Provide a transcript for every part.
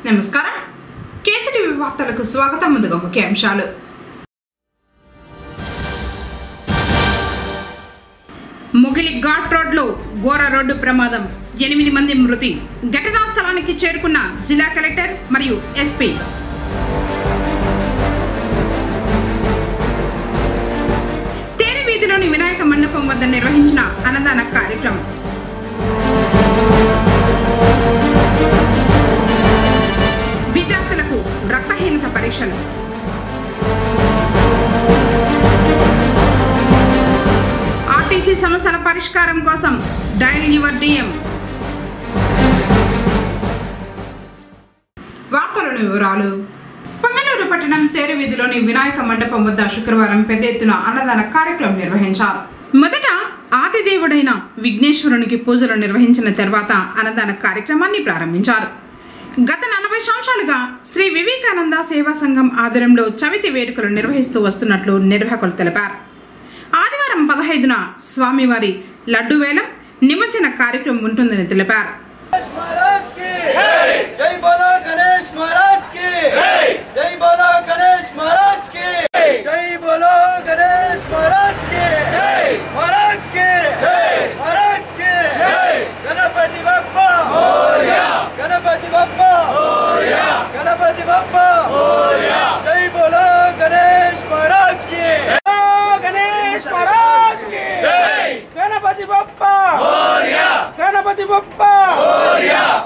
నమస్కారం కేసీటీవీ వార్తలకు స్వాగతం. ముందుగా ముఖ్యాంశాలు. ముగిలి ఘాట్ రోడ్లో ఘోర రోడ్డు ప్రమాదం, 8 మంది మృతి. ఘటనా స్థలానికి చేరుకున్న జిల్లా కలెక్టర్ మరియు ఎస్పీ. తేరు వీధిలోని వినాయక మండపం వద్ద నిర్వహించిన అన్నదాన కార్యక్రమం. విద్యార్థులకు రక్తహీనత పరీక్షలు. ఆర్టీసీ సమస్యల పరిష్కారం కోసం డయల్ యువర్ డిఎం. వార్తలోని వివరాలు. పొంగనూరు పట్టణం తేరు వీధిలోని వినాయక మండపం వద్ద శుక్రవారం పెద్ద ఎత్తున అన్నదాన కార్యక్రమం నిర్వహించారు. మొదట ఆదిదేవుడైన విఘ్నేశ్వరునికి పూజలు నిర్వహించిన తర్వాత అన్నదాన కార్యక్రమాన్ని ప్రారంభించారు. గత 40 సంవత్సరాలుగా శ్రీ వివేకానంద సేవా సంఘం ఆధ్వర్యంలో చవితి వేడుకలు నిర్వహిస్తూ వస్తున్నట్లు నిర్వాహకులు తెలిపారు. ఆదివారం 15న స్వామివారి లడ్డు వేలం నిమజ్జన కార్యక్రమం ఉంటుందని తెలిపారు.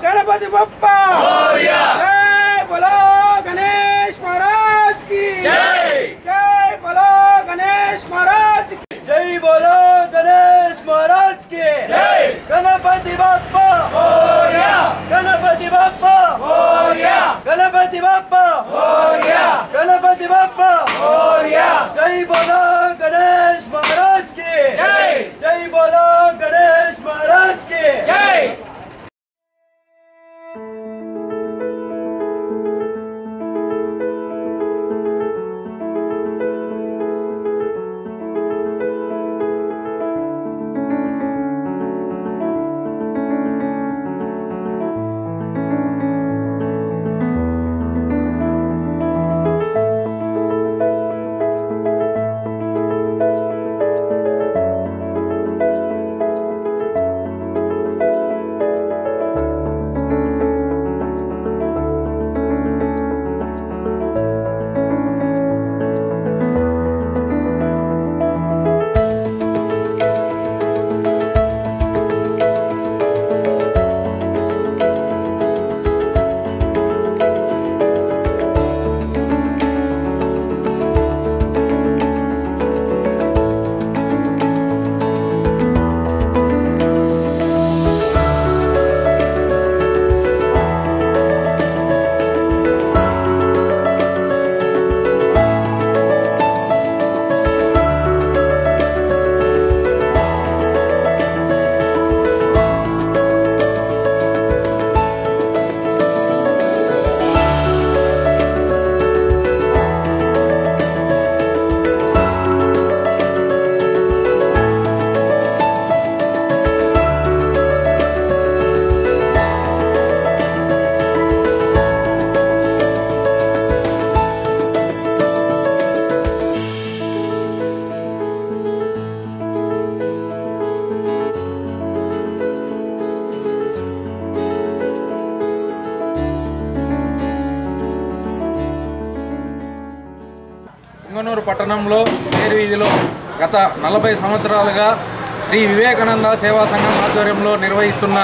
गणपति बप्पा जय बोलो गणेश महाराज की जय बोलो गणेश महाराज की जय बोलो गणेश महाराज की जय गणपति बप्पा गणपति बप्पा गणपति बप्पा गणपति बप्पा जय बोलो गणेश महाराज की जय बोलो गणेश महाराज की जय. పొంగనూరు పట్టణంలో తేరు వీధిలో గత 40 సంవత్సరాలుగా శ్రీ వివేకానంద సేవా సంఘం ఆధ్వర్యంలో నిర్వహిస్తున్న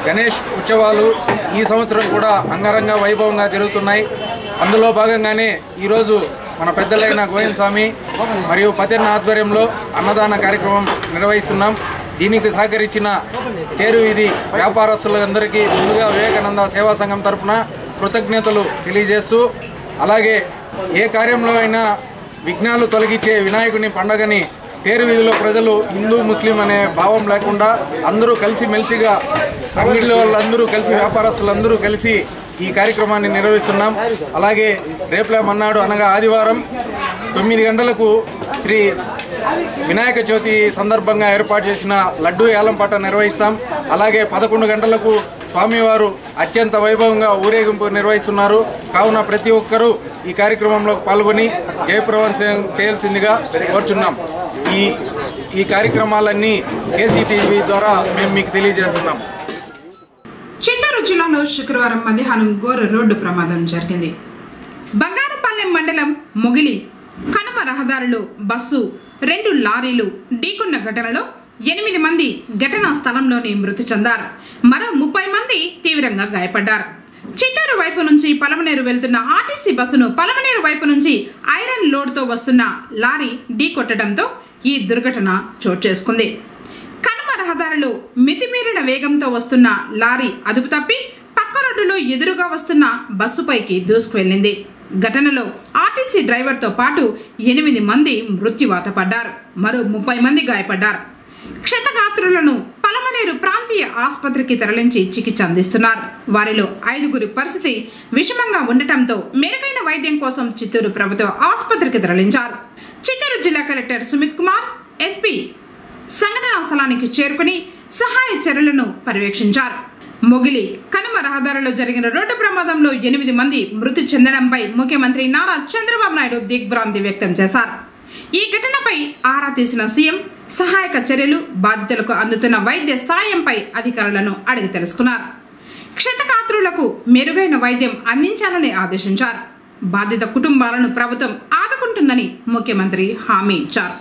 గణేష్ ఉత్సవాలు ఈ సంవత్సరం కూడా అంగరంగ వైభవంగా జరుగుతున్నాయి. అందులో భాగంగానే ఈరోజు మన పెద్దలైన గోవింద స్వామి మరియు పతిర్ణ ఆధ్వర్యంలో అన్నదాన కార్యక్రమం నిర్వహిస్తున్నాం. దీనికి సహకరించిన తేరు వీధి వ్యాపారస్తులందరికీ ముందుగా వివేకానంద సేవా సంఘం తరఫున కృతజ్ఞతలు తెలియజేస్తూ, అలాగే ఏ కార్యంలో అయినా విఘ్నాలు తొలగించే వినాయకుని పండుగని తేరు వీధిలో ప్రజలు హిందూ ముస్లిం అనే భావం లేకుండా అందరూ కలిసి మెలిసిగా అంగిళ్ళ వాళ్ళందరూ కలిసి వ్యాపారస్తులందరూ కలిసి ఈ కార్యక్రమాన్ని నిర్వహిస్తున్నాం. అలాగే రేపలే మన్నాడు అనగా ఆదివారం 9 గంటలకు శ్రీ వినాయక చవితి సందర్భంగా ఏర్పాటు చేసిన లడ్డూ ఏలంపాట నిర్వహిస్తాం. అలాగే 11 గంటలకు స్వామివారు అత్యంత వైభవంగా ఊరేగింపు నిర్వహిస్తున్నారు. కావున ప్రతి ఒక్కరూ ఈ కార్యక్రమంలో పాల్గొని జయప్రదం చేయాల్సిందిగా కోరుచున్నాం. ఈ కార్యక్రమాలన్నీ కేసీటీవీ ద్వారా మేము మీకు తెలియజేస్తున్నాం. చిత్తూరు జిల్లాలో శుక్రవారం మధ్యాహ్నం ఘోర రోడ్డు ప్రమాదం జరిగింది. బంగారుపాలెం మండలం మొగిలి కనుమ రహదారిలో బస్సు 2 లారీలు ఢీకొన్న ఘటనలో 8 మంది ఘటనా స్థలంలోనే మృతి చెందారు. మరో 30 మంది తీవ్రంగా గాయపడ్డారు. చిత్తూరు వైపు నుంచి పలమనేరు వెళ్తున్న ఆర్టీసీ బస్సును పలమనేరు వైపు నుంచి ఐరన్ లోడ్తో వస్తున్న లారీ ఢీకొట్టడంతో ఈ దుర్ఘటన చోటు చేసుకుంది. కనుమ రహదారిలో మితిమీరిన వేగంతో వస్తున్న లారీ అదుపు తప్పి పక్క రోడ్డులో ఎదురుగా వస్తున్న బస్సుపైకి దూసుకువెళ్లింది. ఘటనలో ఆర్టీసీ డ్రైవర్తో పాటు 8 మంది మృత్యువాత పడ్డారు. మరో 30 మంది గాయపడ్డారు. క్షతగాత్రులను పలమనేరు ప్రాంతీయ ఆసుపత్రికి తరలించి చికిత్స అందిస్తున్నారు. వారిలో 5గురి పరిస్థితి విషమంగా ఉండటంతో మెరుగైన వైద్యం కోసం చిత్తూరు ప్రభుత్వ ఆసుపత్రికి తరలించారు. చిత్తూరు జిల్లా కలెక్టర్ సుమిత్ కుమార్, ఎస్పీ సంఘటనా స్థలానికి చేరుకుని సహాయ చర్యలను పర్యవేక్షించారు. మొగిలి కనుమ రహదారిలో జరిగిన రోడ్డు ప్రమాదంలో 8 మంది మృతి చెందడంపై ముఖ్యమంత్రి నారా చంద్రబాబు నాయుడు దిగ్భ్రాంతి వ్యక్తం చేశారు. ఈ ఘటనపై ఆరా తీసిన సీఎం సహాయక చర్యలు, బాధితులకు అందుతున్న వైద్య సాయంపై అధికారులను అడిగి తెలుసుకున్నారు. క్షతగాత్రులకు మెరుగైన వైద్యం అందించాలని ఆదేశించారు. బాధిత కుటుంబాలను ప్రభుత్వం ఆదుకుంటుందని ముఖ్యమంత్రి హామీ ఇచ్చారు.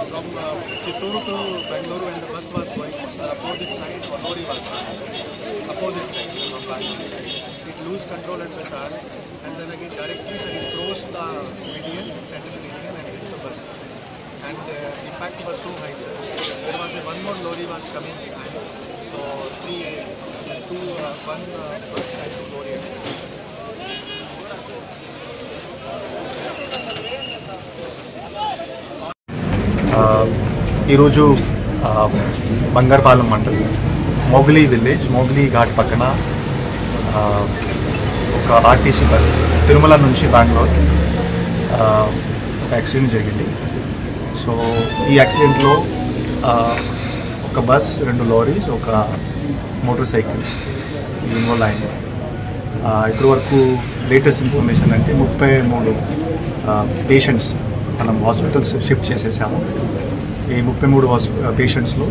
From Chittoor to Bangalore when the bus was going on the opposite side, one lorry was opposite side from Bangalore side. It lose control at the turn and then again directly it crossed the median, central median and hit the bus. And the impact was so high, sir. There was one more lorry was coming behind. So one bus and 2 lorry. ఈరోజు బంగారుపాలెం మండలం మొగిలి village, మొగిలి ఘాట్ పక్కన ఒక RTC bus Tirumala నుంచి బెంగళూరు ఒక accident జరిగింది. So ఈ యాక్సిడెంట్లో ఒక బస్, 2 లారీస్, ఒక మోటార్ సైకిల్ ఇన్వాల్వ్ అయింది. ఇప్పటి వరకు లేటెస్ట్ ఇన్ఫర్మేషన్ అంటే 33 పేషెంట్స్ మనం హాస్పిటల్స్ షిఫ్ట్ చేసేసాము. ఈ 33 పేషెంట్స్లో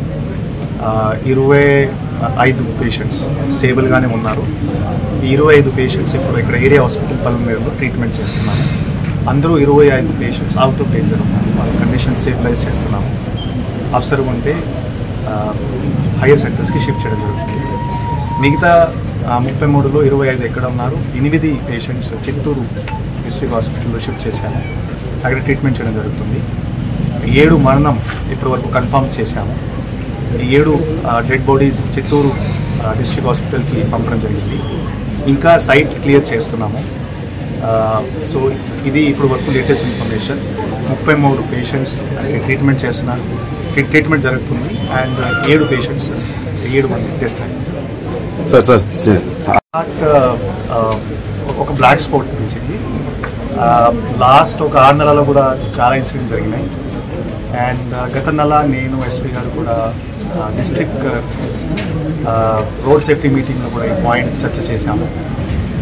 25 పేషెంట్స్ స్టేబుల్గానే ఉన్నారు. ఈ 25 పేషెంట్స్ ఇప్పుడు ఇక్కడ ఏరియా హాస్పిటల్ పల్మనేరులో ట్రీట్మెంట్ చేస్తున్నాము. అందరూ 25 పేషెంట్స్ అవుట్ ఆఫ్ డేంజర్ ఉన్నారు. వాళ్ళ కండిషన్ స్టేబిలైజ్ చేస్తున్నాము. అవసరం ఉంటే హైయర్ సెంటర్స్కి షిఫ్ట్ చేయడం జరుగుతుంది. మిగతా 33లో 25 ఎక్కడ ఉన్నారు, 8 పేషెంట్స్ చిత్తూరు డిస్ట్రిక్ట్ హాస్పిటల్లో షిఫ్ట్ చేశాము. అక్కడ ట్రీట్మెంట్ చేయడం జరుగుతుంది. 7 మరణం ఇప్పటి వరకు కన్ఫర్మ్ చేశాము. ఈ 7 డెడ్ బాడీస్ చిత్తూరు డిస్ట్రిక్ట్ హాస్పిటల్కి పంపడం జరిగింది. ఇంకా సైట్ క్లియర్ చేస్తున్నాము. సో ఇది ఇప్పుడు వరకు లేటెస్ట్ ఇన్ఫర్మేషన్. 33 పేషెంట్స్ ట్రీట్మెంట్ చేస్తున్నారు, ట్రీట్మెంట్ జరుగుతుంది. అండ్ 7 పేషెంట్స్ 7 మంది డెత్ అయింది. ఒక బ్లాక్ స్పాట్ బేసిక్లీ లాస్ట్ ఒక 6 నెలల్లో కూడా చాలా ఇన్సిడెంట్స్ జరిగినాయి. అండ్ గత నెల నేను ఎస్పీ గారు కూడా డిస్ట్రిక్ట్ రోడ్ సేఫ్టీ మీటింగ్లో కూడా ఈ పాయింట్ చర్చ చేశాము.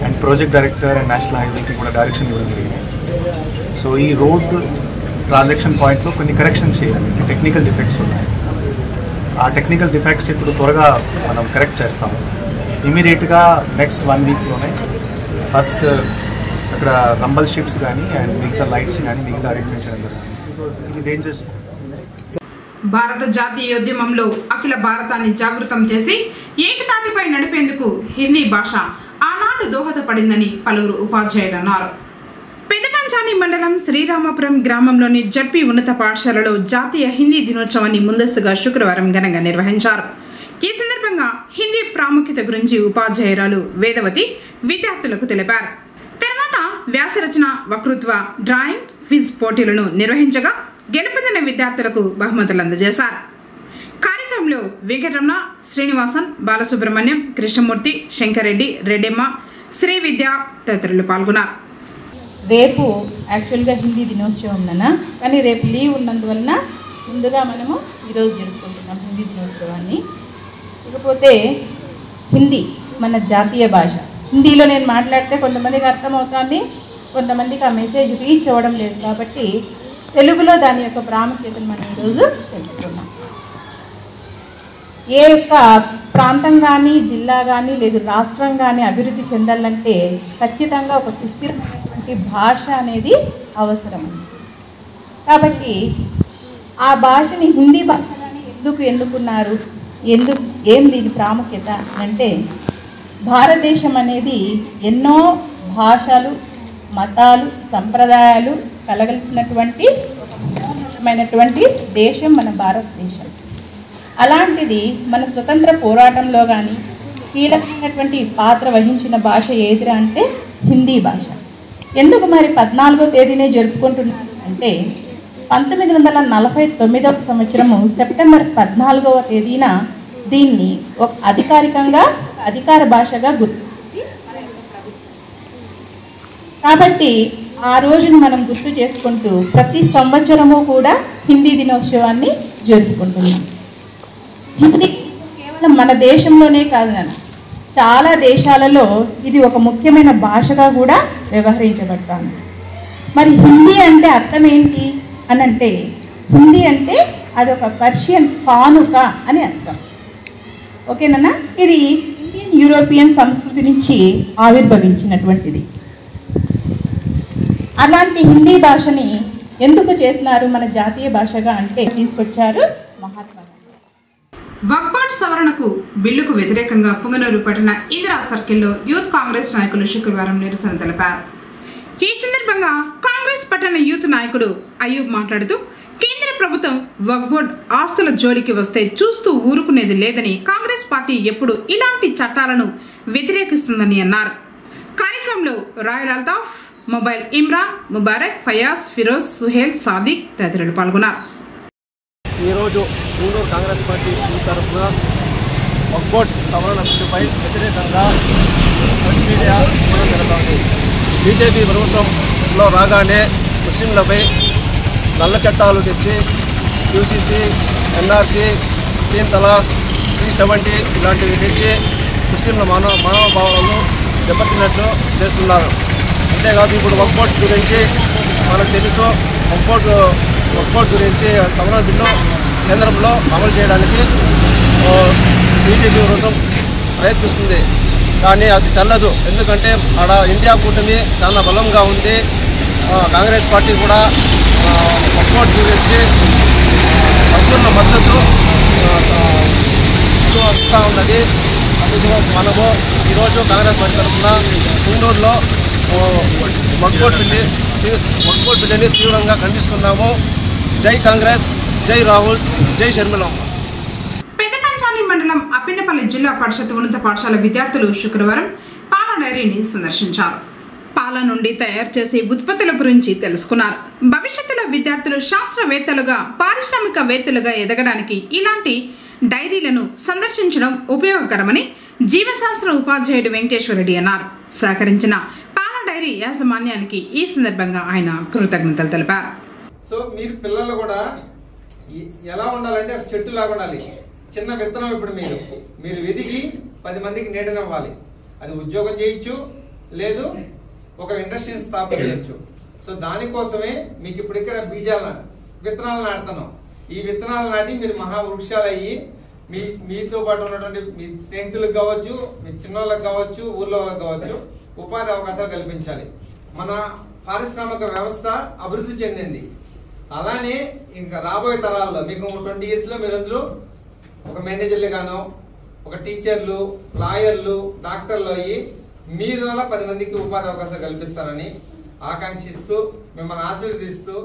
And project director and national హైవేకి కూడా డైరెక్షన్ ఇవ్వడం జరిగింది. సో ఈ రోడ్ ట్రాన్సాక్షన్ పాయింట్లో కొన్ని కరెక్షన్స్ చేయాలి. టెక్నికల్ డిఫెక్ట్స్ ఉన్నాయి. ఆ టెక్నికల్ డిఫెక్ట్స్ ఇప్పుడు త్వరగా మనం కరెక్ట్ చేస్తాము. ఇమీడియట్గా నెక్స్ట్ 1 వీక్లోనే ఫస్ట్ అక్కడ రంబల్ షిప్స్ కానీ అండ్ మిగతా లైట్స్ కానీ మిగతా అరేంజ్మెంట్ చేయడం జరుగుతుంది. ఇది డేంజరస్. భారత జాతీయోద్యమంలో అఖిల భారతాన్ని జాగృతం చేసి ఏకతాటిపై నడిపేందుకు హిందీ భాష ఆనాడు దోహదపడిందని పలువురు ఉపాధ్యాయులు అన్నారు. పెదపంచాని మండలం శ్రీరామపురం గ్రామంలోని జడ్పీ ఉన్నత పాఠశాలలో జాతీయ హిందీ దినోత్సవాన్ని ముందస్తుగా శుక్రవారం ఘనంగా నిర్వహించారు. ఈ సందర్భంగా హిందీ ప్రాముఖ్యత గురించి ఉపాధ్యాయురాలు వేదవతి విద్యార్థులకు తెలిపారు. తర్వాత వ్యాసరచన, వక్తృత్వ, డ్రాయింగ్, క్విజ్ పోటీలను నిర్వహించగా గెలుపొందిన విద్యార్థులకు బహుమతులు అందజేశారు. కార్యక్రమంలో వెంకటరమణ, శ్రీనివాసన్, బాలసుబ్రహ్మణ్యం, కృష్ణమూర్తి, శంకరెడ్డి, రెడ్డెమ్మ, శ్రీ విద్య తదితరులు పాల్గొన్నారు. రేపు యాక్చువల్గా హిందీ దినోత్సవం కానీ రేపు లీవ్ ఉన్నందువలన ముందుగా మనము ఈరోజు జరుపుకుంటున్నాం హిందీ దినోత్సవాన్ని. ఇకపోతే హిందీ మన జాతీయ భాష. హిందీలో నేను మాట్లాడితే కొంతమందికి అర్థమవుతుంది, కొంతమందికి ఆ మెసేజ్ రీచ్ అవ్వడం లేదు. కాబట్టి తెలుగులో దాని యొక్క ప్రాముఖ్యతను మనం ఈరోజు తెలుసుకున్నాం. ఏ యొక్క ప్రాంతం కానీ, జిల్లా కానీ, లేదు రాష్ట్రం కానీ అభివృద్ధి చెందాలంటే ఖచ్చితంగా ఒక సుస్థిరమైనటువంటి భాష అనేది అవసరం. కాబట్టి ఆ భాషని హిందీ భాషని ఎందుకు ఎన్నుకున్నారు, ఏం దీని ప్రాముఖ్యత అంటే, భారతదేశం అనేది ఎన్నో భాషలు, మతాలు, సంప్రదాయాలు కలగలిసినటువంటి దేశం మన భారతదేశం. అలాంటిది మన స్వతంత్ర పోరాటంలో కానీ కీలకమైనటువంటి పాత్ర వహించిన భాష ఏదిరా అంటే హిందీ భాష. ఎందుకు మరి 14వ తేదీనే జరుపుకుంటున్నారు అంటే 1949వ సంవత్సరము సెప్టెంబర్ 14వ తేదీన దీన్ని ఒక అధికార భాషగా గుర్తించింది. కాబట్టి ఆ రోజును మనం గుర్తు చేసుకుంటూ ప్రతి సంవత్సరము కూడా హిందీ దినోత్సవాన్ని జరుపుకుంటున్నాం. హిందీ కేవలం మన దేశంలోనే కాదు, చాలా దేశాలలో ఇది ఒక ముఖ్యమైన భాషగా కూడా వ్యవహరించబడుతుంది. మరి హిందీ అంటే అర్థం ఏంటి అని అంటే, హిందీ అంటే అదొక పర్షియన్ కానుక అని అర్థం. ఓకేనా? ఇది ఇండియన్ యూరోపియన్ సంస్కృతి నుంచి ఆవిర్భవించినటువంటిది. అలాంటి హిందీ భాషని ఎందుకు చేసినారు మన జాతీయ భాషగా అంటే తీసుకొచ్చారు మహాత్మా గాంధీ. వక్ఫ్ బోర్డు సవరణకు బిల్లుకు వ్యతిరేకంగా పుంగనూరు పట్టణ ఇందిరా సర్కిల్లో యూత్ కాంగ్రెస్ నాయకులు శుక్రవారం నిరసన తెలిపారు. ఈ సందర్భంగా కాంగ్రెస్ పట్టణ యూత్ నాయకుడు అయ్యూబ్ మాట్లాడుతూ, కేంద్ర ప్రభుత్వం వక్ఫ్ బోర్డు ఆస్తుల జోలికి వస్తే చూస్తూ ఊరుకునేది లేదని, కాంగ్రెస్ పార్టీ ఎప్పుడు ఇలాంటి చట్టాలను వ్యతిరేకిస్తుందని అన్నారు. కార్యక్రమంలో రాయల్ అల్తాఫ్, మొబైల్ ఇమ్రాన్, ముబారక్, ఫయాజ్, ఫిరోజ్, సుహేల్, సాదిక్ తదితరులు పాల్గొన్నారు. ఈరోజు పూనూరు కాంగ్రెస్ పార్టీ తరఫున వక్ఫ్ బోర్డు సవరణ బిల్లుపై వ్యతిరేకంగా ప్రెస్ మీడియా ఇవ్వడం జరుగుతుంది. బీజేపీ ప్రభుత్వంలో రాగానే ముస్లింలపై నల్ల చట్టాలు తెచ్చి యూసీసీ, ఎన్ఆర్సీ, 3 తలాక్, 370 ఇలాంటివి తెచ్చి ముస్లింల మనోభావాలను దెబ్బతిన్నట్లు చేస్తున్నారు. అంతేకాదు ఇప్పుడు వక్ఫ్ బోర్డు గురించి మనకు తెలుసు. వక్ఫ్ బోర్డు గురించి సవరణ బిల్లు కేంద్రంలో అమలు చేయడానికి బీజేపీ ప్రభుత్వం ప్రయత్నిస్తుంది. కానీ అది చల్లదు. ఎందుకంటే ఆడ ఇండియా కూటమి చాలా బలంగా ఉంది. కాంగ్రెస్ పార్టీ కూడా వక్ఫ్ బోర్డు గురించి సంపూర్ణ మద్దతు ఇస్తూ ఉన్నది. అందుకు మనము ఈరోజు కాంగ్రెస్ పార్టీ తరఫున గుంటూరులో వక్ఫ్ బోర్డు బిల్లుని తీవ్రంగా ఖండిస్తున్నాము. జై కాంగ్రెస్, జై రాహుల్, జై షర్మిలమ్మ. పెదపంచాని మండలం అప్పినపల్లి జిల్లా పరిషత్ ఉన్నత పాఠశాల విద్యార్థులు శుక్రవారం పాల డైరీని సందర్శించారు. పాల నుండి తయారు చేసే ఉత్పత్తుల గురించి తెలుసుకున్నారు. భవిష్యత్తులో విద్యార్థులు శాస్త్రవేత్తలుగా, పారిశ్రామికవేత్తలుగా ఎదగడానికి ఇలాంటి డైరీలను సందర్శించడం ఉపయోగకరమని జీవశాస్త్ర ఉపాధ్యాయుడు వెంకటేశ్వరరెడ్డి అన్నారు. సహకరించిన పాల డైరీ యాజమాన్యానికి ఈ సందర్భంగా ఆయన కృతజ్ఞతలు తెలిపారు. సో మీరు పిల్లలు కూడా ఎలా ఉండాలంటే చెట్టు లాగా ఉండాలి. చిన్న విత్తనం ఇప్పుడు మీరు ఎదిగి 10 మందికి నీడనివ్వాలి. అది ఉద్యోగం చేయొచ్చు, లేదు ఒక ఇండస్ట్రీని స్థాపించవచ్చు. సో దానికోసమే మీకు ఇప్పుడు ఇక్కడ విత్తనాలు నాటుతున్నాం. ఈ విత్తనాలు నాటి మీరు మహావృక్షాలు అయ్యి మీతో పాటు ఉన్నటువంటి మీ స్నేహితులకు కావచ్చు, మీ చిన్నోళ్ళకి కావచ్చు, ఊర్లో వాళ్ళకి కావచ్చు ఉపాధి అవకాశాలు కల్పించాలి. మన పారిశ్రామిక వ్యవస్థ అభివృద్ధి చెందింది. అలానే ఇంకా రాబోయే తరాల్లో మీకు 20 yearsలో మీరందరూ ఒక మేనేజర్లు గానో, ఒక టీచర్లు, లాయర్లు, డాక్టర్లు అయ్యి మీరు వల్ల 10 మందికి ఉపాధి అవకాశాలు కల్పిస్తారని ఆకాంక్షిస్తూ మిమ్మల్ని ఆశీర్వదిస్తూ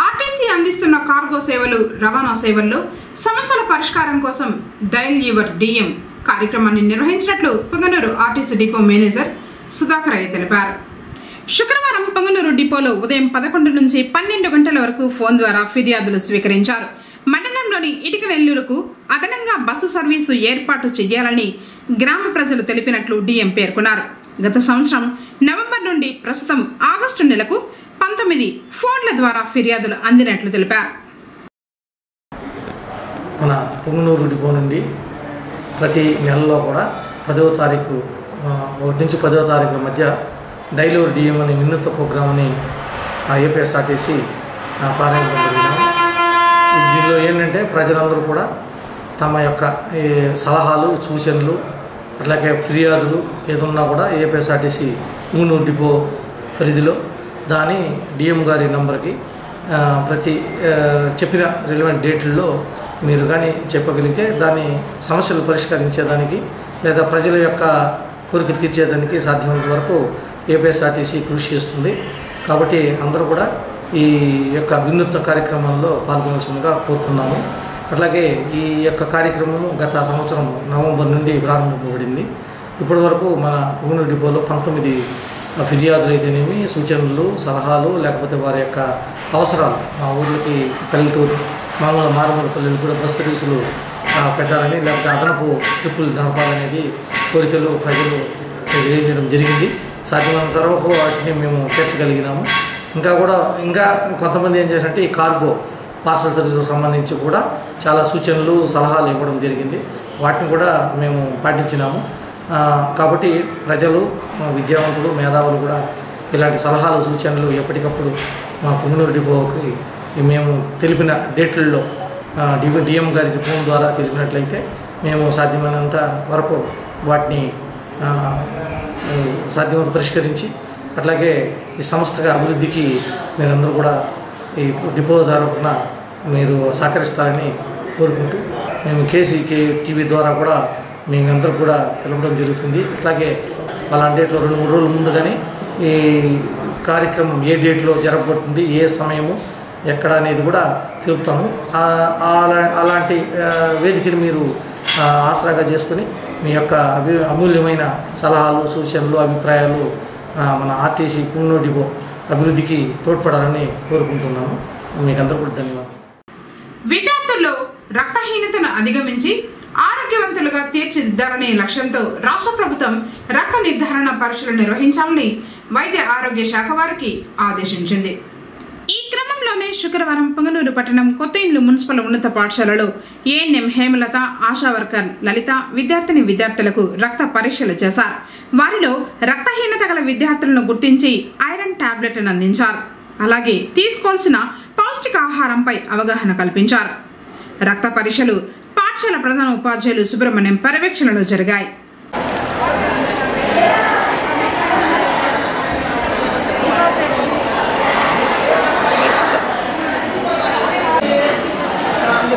ఆర్టీసీ అందిస్తున్న కార్గో సేవలు, రవాణా సేవల్లో సమస్యల పరిష్కారం కోసం డైల్ యువర్ డిఎం కార్యక్రమాన్ని నిర్వహించినట్లు Punganur RTC depot manager Sudhakar అయ్య తెలిపారు. శుక్రవారం పొంగనూరు డిపోలో ఉదయం 11 నుంచి 12 గంటల వరకు ఫోన్ ద్వారా ఫిర్యాదులు స్వీకరించారు. మండలంలోని ఇటికనెల్లూరుకు అదనంగా బస్సు సర్వీసు ఏర్పాటు చేయాలని గ్రామ ప్రజలు తెలిపినట్లు డిఎం పేర్కొన్నారు. గత సంవత్సరం నవంబర్ నుండి ప్రస్తుతం ఆగస్టు నెలకు 19 ఫోన్ల ద్వారా ఫిర్యాదులు అందినట్లు తెలిపారు. మన పొంగనూరు డిపో నుండి ప్రతి నెలలో కూడా 10వ తారీఖు 1 నుంచి 10వ తారీఖు మధ్య డైల్ యువర్ డిఎం అనే వినూత్న ప్రోగ్రామ్ని ఏపీఎస్ఆర్టీసీ ప్రారంభించబడింది. దీనిలో ఏంటంటే ప్రజలందరూ కూడా తమ యొక్క సలహాలు, సూచనలు, అట్లాగే ఫిర్యాదులు ఏదన్నా కూడా ఏపీఎస్ఆర్టీసీ పొంగనూరు డిపో పరిధిలో దాని డిఎం గారి నంబర్కి ప్రతి చెప్పిన రిలవెంట్ డేట్లలో మీరు కానీ చెప్పగలిగితే దాని సమస్యలు పరిష్కరించేదానికి లేదా ప్రజల యొక్క కోరికలు తీర్చేదానికి సాధ్యమైనంత వరకు ఏపీఎస్ఆర్టీసీ కృషి చేస్తుంది. కాబట్టి అందరూ కూడా ఈ యొక్క వినూత్న కార్యక్రమంలో పాల్గొనాల్సిందిగా కోరుతున్నాము. అట్లాగే ఈ యొక్క కార్యక్రమం గత సంవత్సరం నవంబర్ నుండి ప్రారంభించబడింది. ఇప్పటి వరకు మన పొంగనూరు డిపోలో 19 ఫిర్యాదులు అయితేనేమి, సూచనలు, సలహాలు, లేకపోతే వారి యొక్క అవసరాలు, మా ఊర్లకి పల్లెటూరు మామూలు మారుమూల పల్లెలు కూడా బస్ సర్వీసులు పెట్టాలని, లేకపోతే అదనపు ట్రిప్పులు నడపాలనేది కోరికలు ప్రజలు తెలియజేయడం జరిగింది. సాధ్యమైనంత వరకు వాటిని మేము తీర్చగలిగినాము. ఇంకా కొంతమంది ఏం చేశారంటే ఈ కార్గో పార్సల్ సర్వీసులకు సంబంధించి కూడా చాలా సూచనలు, సలహాలు ఇవ్వడం జరిగింది. వాటిని కూడా మేము పాటించినాము. కాబట్టి ప్రజలు, విద్యావంతులు, మేధావులు కూడా ఇలాంటి సలహాలు, సూచనలు ఎప్పటికప్పుడు మా పొంగనూరు డిపోకి మేము తెలిపిన డేట్లలో డిఎం గారికి ఫోన్ ద్వారా తెలిపినట్లయితే మేము సాధ్యమైనంత వరకు వాటిని సాధ్యమైనంత పరిష్కరించి అట్లాగే ఈ సంస్థ అభివృద్ధికి మీరందరూ కూడా ఈ డిపో తరఫున మీరు సహకరిస్తారని కోరుకుంటూ మేము కేసీకే టీవీ ద్వారా కూడా మేమందరూ కూడా తెలపడం జరుగుతుంది. అట్లాగే పలానా డేట్లో 2-3 రోజుల ముందుగానే ఈ కార్యక్రమం ఏ డేట్లో జరగబడుతుంది, ఏ సమయము, ఎక్కడ అనేది కూడా తెలుపుతాము. అలాంటి వేదికను మీరు ఆసరాగా చేసుకుని మీ యొక్క అమూల్యమైన సలహాలు, సూచనలు, అభిప్రాయాలు మన ఆర్టీసీ పొంగనూరు డిపో అభివృద్ధికి తోడ్పడాలని కోరుకుంటున్నాము. మీకందరూ కూడా ధన్యవాదాలు. విద్యార్థుల్లో రక్తహీనతను అధిగమించి ఆరోగ్యవంతులుగా తీర్చిదిద్దాలనే లక్ష్యంతో రాష్ట్ర ప్రభుత్వం రక్త నిర్ధారణ పరీక్షలు నిర్వహించాలని వైద్య ఆరోగ్య శాఖ వారికి ఆదేశించింది. ఈ క్రమంలోనే శుక్రవారం పొంగనూరు పట్టణం కొత్త ఇండ్లు మున్సిపల్ ఉన్నత పాఠశాలలో ఏఎన్ఎం హేమలత, ఆశా వర్కర్ లలిత విద్యార్థులకు రక్త పరీక్షలు చేశారు. వారిలో రక్తహీనత గల విద్యార్థులను గుర్తించి ఐరన్ టాబ్లెట్లను అందించారు. అలాగే తీసుకోవాల్సిన పౌష్టికాహారంపై అవగాహన కల్పించారు. రక్త పరీక్షలు పాఠశాల ప్రధాన ఉపాధ్యాయులు సుబ్రహ్మణ్యం పర్యవేక్షణలో జరిగాయి.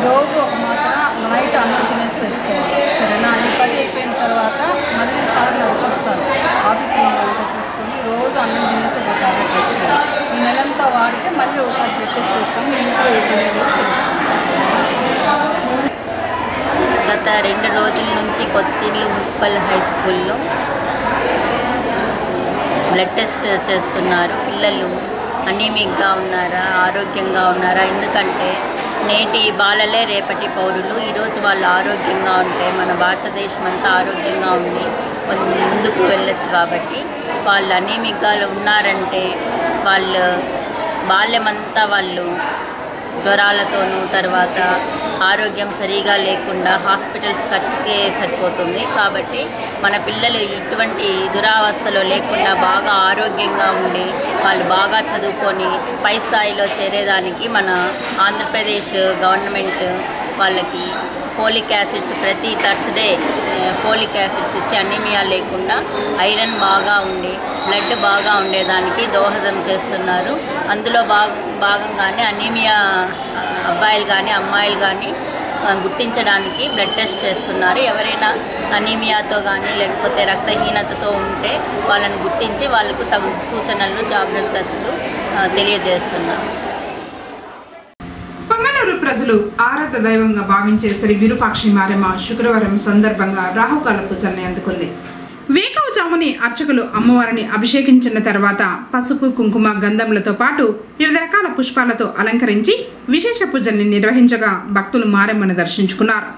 రోజు ఒక మాత్రం నైట్ అన్నం తినేసి వేసుకోవాలి. సరేనా? అది 10 అయిపోయిన తర్వాత మళ్ళీ సార్లు వస్తారు ఆఫీస్లో తీసుకొని రోజు అన్నం తినేసి ఒక ట్యాబ్లెట్ వేసుకోవాలి. ఈ నెలంతా వాడితే మళ్ళీ ఒకసారి టెస్ట్ చేస్తాం. మీ ఇంట్లో ఏదో తెలుస్తుంది. గత 2 రోజుల నుంచి కొత్తిల్లు మున్సిపల్ హై స్కూల్లో బ్లడ్ టెస్ట్ చేస్తున్నారు. పిల్లలు అనీమిక్గా ఉన్నారా, ఆరోగ్యంగా ఉన్నారా? ఎందుకంటే నేటి బాలలే రేపటి పౌరులు. ఈరోజు వాళ్ళు ఆరోగ్యంగా ఉంటే మన భారతదేశం అంతా ఆరోగ్యంగా ఉండి ముందుకు వెళ్ళొచ్చు. కాబట్టి వాళ్ళు అనీమిక్గా ఉన్నారంటే వాళ్ళు బాల్యమంతా వాళ్ళు జ్వరాలతోనూ, తర్వాత ఆరోగ్యం సరిగా లేకుండా హాస్పిటల్స్ ఖర్చుకే సరిపోతుంది. కాబట్టి మన పిల్లలు ఇటువంటి దురావస్థలో లేకుండా బాగా ఆరోగ్యంగా ఉండి వాళ్ళు బాగా చదువుకొని పై స్థాయిలో చేరేదానికి మన ఆంధ్రప్రదేశ్ గవర్నమెంట్ వాళ్ళకి ఫోలిక్ యాసిడ్స్ ప్రతి థర్స్డే ఫోలిక్ యాసిడ్స్ ఇచ్చి అనీమియా లేకుండా ఐరన్ బాగా ఉండి బ్లడ్ బాగా ఉండేదానికి దోహదం చేస్తున్నారు. అందులో భాగంగానే అనీమియా అబ్బాయిలు కానీ అమ్మాయిలు కానీ గుర్తించడానికి బ్లడ్ టెస్ట్ చేస్తున్నారు. ఎవరైనా అనీమియాతో కానీ లేకపోతే రక్తహీనతతో ఉంటే వాళ్ళని గుర్తించి వాళ్ళకు తగు సూచనలు జాగ్రత్తలు తెలియజేస్తున్నారు. పొంగనూరు ప్రజలు ఆరాధ దైవంగా భావించే శ్రీ విరూపాక్షి మారెమ్మ శుక్రవారం సందర్భంగా రాహుకాల పూజల్ని అందుకుంది. వేకువజాముని అర్చకులు అమ్మవారిని అభిషేకించిన తర్వాత పసుపు కుంకుమ గంధములతో పాటు వివిధ రకాల పుష్పాలతో అలంకరించి విశేష పూజల్ని నిర్వహించగా భక్తులు మారెమ్మను దర్శించుకున్నారు.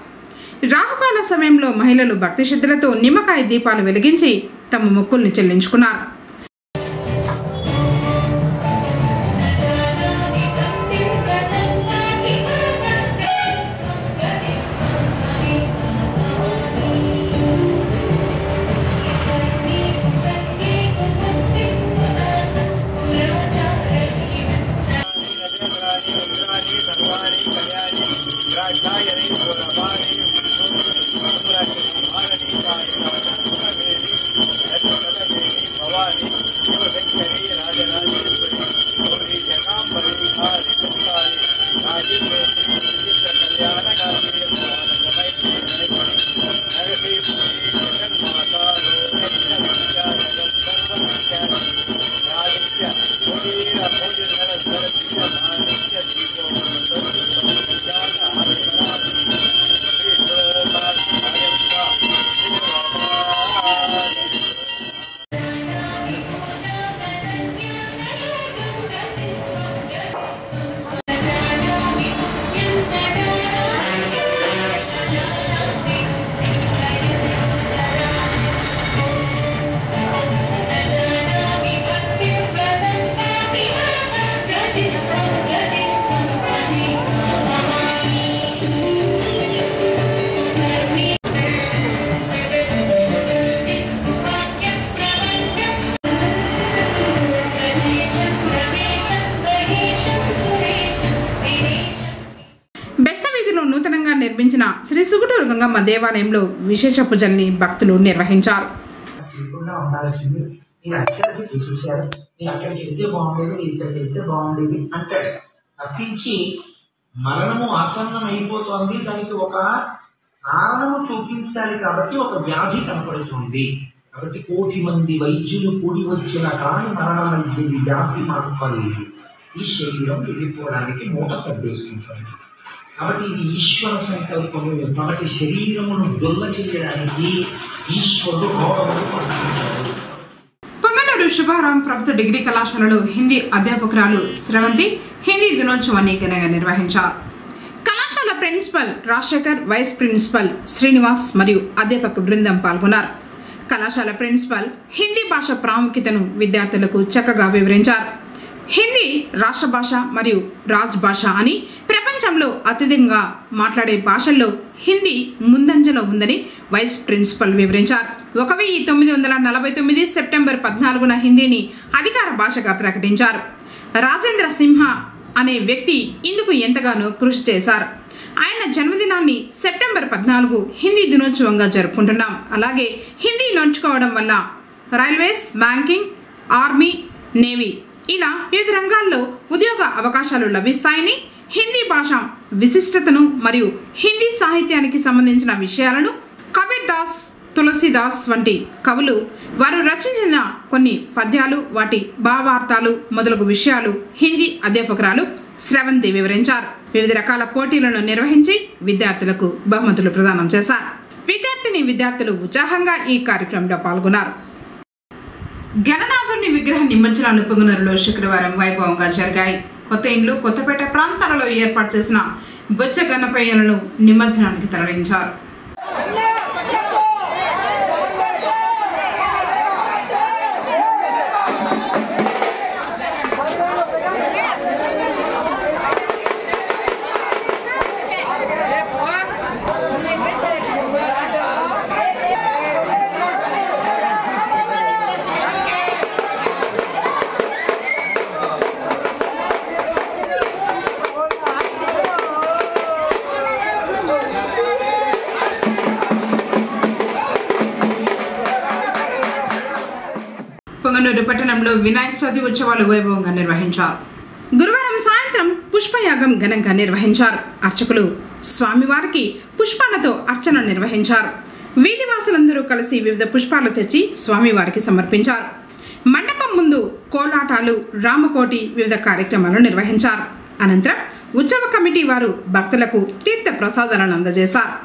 రాహుకాల సమయంలో మహిళలు భక్తి శ్రద్ధలతో నిమ్మకాయ దీపాలు వెలిగించి తమ మొక్కుల్ని చెల్లించుకున్నారు. నూతనంగా నిర్మించిన శ్రీ సుగుటూరు గంగమ్మ దేవాలయంలో విశేష పూజల్ని భక్తులు నిర్వహించారు. తప్పించి మరణము ఆసన్నం అయిపోతుంది, దానికి ఒక కారణము చూపించాలి కాబట్టి ఒక వ్యాధి కనపడుతుంది. కాబట్టి 1,000,000 మంది వైద్యులు కూడి వచ్చిన కానీ మరణమైంది వ్యాధి మానుకోలేదు. ఈ శరీరం వెళ్ళిపోవడానికి మూట సర్దేసుకుంటుంది. కాబట్టి ఇది ఈశ్వర సంకల్పము. కాబట్టి శరీరమును దొల్ల చేయడానికి ఈశ్వరుడు రోగమును పంపించాడు. పొంగనూరు శుభారాం ప్రభుత్వ డిగ్రీ కళాశాలలో హిందీ అధ్యాపకురాలు స్రవంతి హిందీ దినోత్సవాన్ని ఘనంగా నిర్వహించారు. కళాశాల principal Rajasekhar, vice principal Srinivas మరియు అధ్యాపక బృందం పాల్గొన్నారు. కళాశాల ప్రిన్సిపల్ హిందీ భాష ప్రాముఖ్యతను విద్యార్థులకు చక్కగా వివరించారు. హిందీ రాష్ట్ర భాష మరియు రాజ్ భాష అని ప్రపంచంలో అత్యధికంగా మాట్లాడే భాషల్లో హిందీ ముందంజలో ఉందని వైస్ ప్రిన్సిపల్ వివరించారు. 1949 సెప్టెంబర్ 14న హిందీని అధికార భాషగా ప్రకటించారు. రాజేంద్ర సింహ అనే వ్యక్తి ఇందుకు ఎంతగానో కృషి చేశారు. ఆయన జన్మదినాన్ని సెప్టెంబర్ 14 హిందీ దినోత్సవంగా జరుపుకుంటున్నాం. అలాగే హిందీ నేర్చుకోవడం వల్ల రైల్వేస్, బ్యాంకింగ్, ఆర్మీ, నేవీ ఇలా వివిధ రంగాల్లో ఉద్యోగ అవకాశాలు లభిస్తాయని, హిందీ భాష విశిష్టతను మరియు హిందీ సాహిత్యానికి సంబంధించిన విషయాలను కబీర్ దాస్, తులసీదాస్ వంటి కవులు వారు రచించిన కొన్ని పద్యాలు, వాటి భావార్థాలు మొదలగు విషయాలు హిందీ అధ్యాపకురాలు స్రవంతి వివరించారు. వివిధ రకాల పోటీలను నిర్వహించి విద్యార్థులకు బహుమతులు ప్రదానం చేశారు. విద్యార్థులు ఉత్సాహంగా ఈ కార్యక్రమంలో పాల్గొన్నారు. గణనాథుని విగ్రహ నిమజ్జనాలు పొంగనూరులో శుక్రవారం వైభవంగా జరిగాయి. కొత్త ఇండ్లు, కొత్తపేట ప్రాంతాలలో ఏర్పాటు చేసిన బొచ్చ గణపయ్యలను నిమజ్జనానికి తరలించారు. పొంగనూరు పట్టణంలో వినాయక చవితి ఉత్సవాలు వైభవంగా నిర్వహించారు. గురువారం సాయంత్రం పుష్పయాగం ఘనంగా నిర్వహించారు. అర్చకులు స్వామివారికి పుష్పాలతో అర్చన నిర్వహించారు. వీధివాసులందరూ కలిసి వివిధ పుష్పాలు తెచ్చి స్వామివారికి సమర్పించారు. మండపం ముందు కోలాటాలు, రామకోటి వివిధ కార్యక్రమాలు నిర్వహించారు. అనంతరం ఉత్సవ కమిటీ వారు భక్తులకు తీర్థ ప్రసాదాలను అందజేశారు.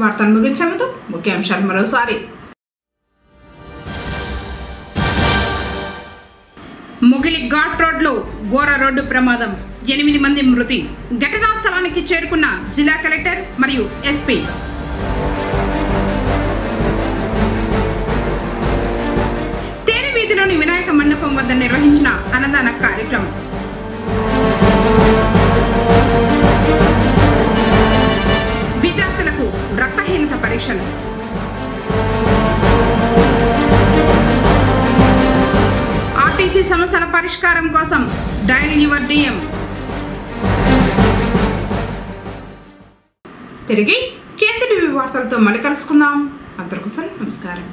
వార్తలు ముగించే ముందు ముఖ్యాంశాలు మరోసారి. ముగిలి ఘాట్ రోడ్లో ఘోర రోడ్డు ప్రమాదం, 8 మంది మృతి. ఘటనా స్థలానికి చేరుకున్న జిల్లా కలెక్టర్ మరియు ఎస్పీ. తేరు వీధిలోని వినాయక మండపం వద్ద నిర్వహించిన అన్నదాన కార్యక్రమం. విద్యార్థులకు రక్తహీనత పరీక్షలు. ఆర్టీసీ సమస్యల పరిష్కారం కోసం డయల్ యువర్ డిఎం. తిరిగి కేసీటీవీ వార్తలతో మళ్ళీ కలుసుకుందాం. అందరికీ నమస్కారం.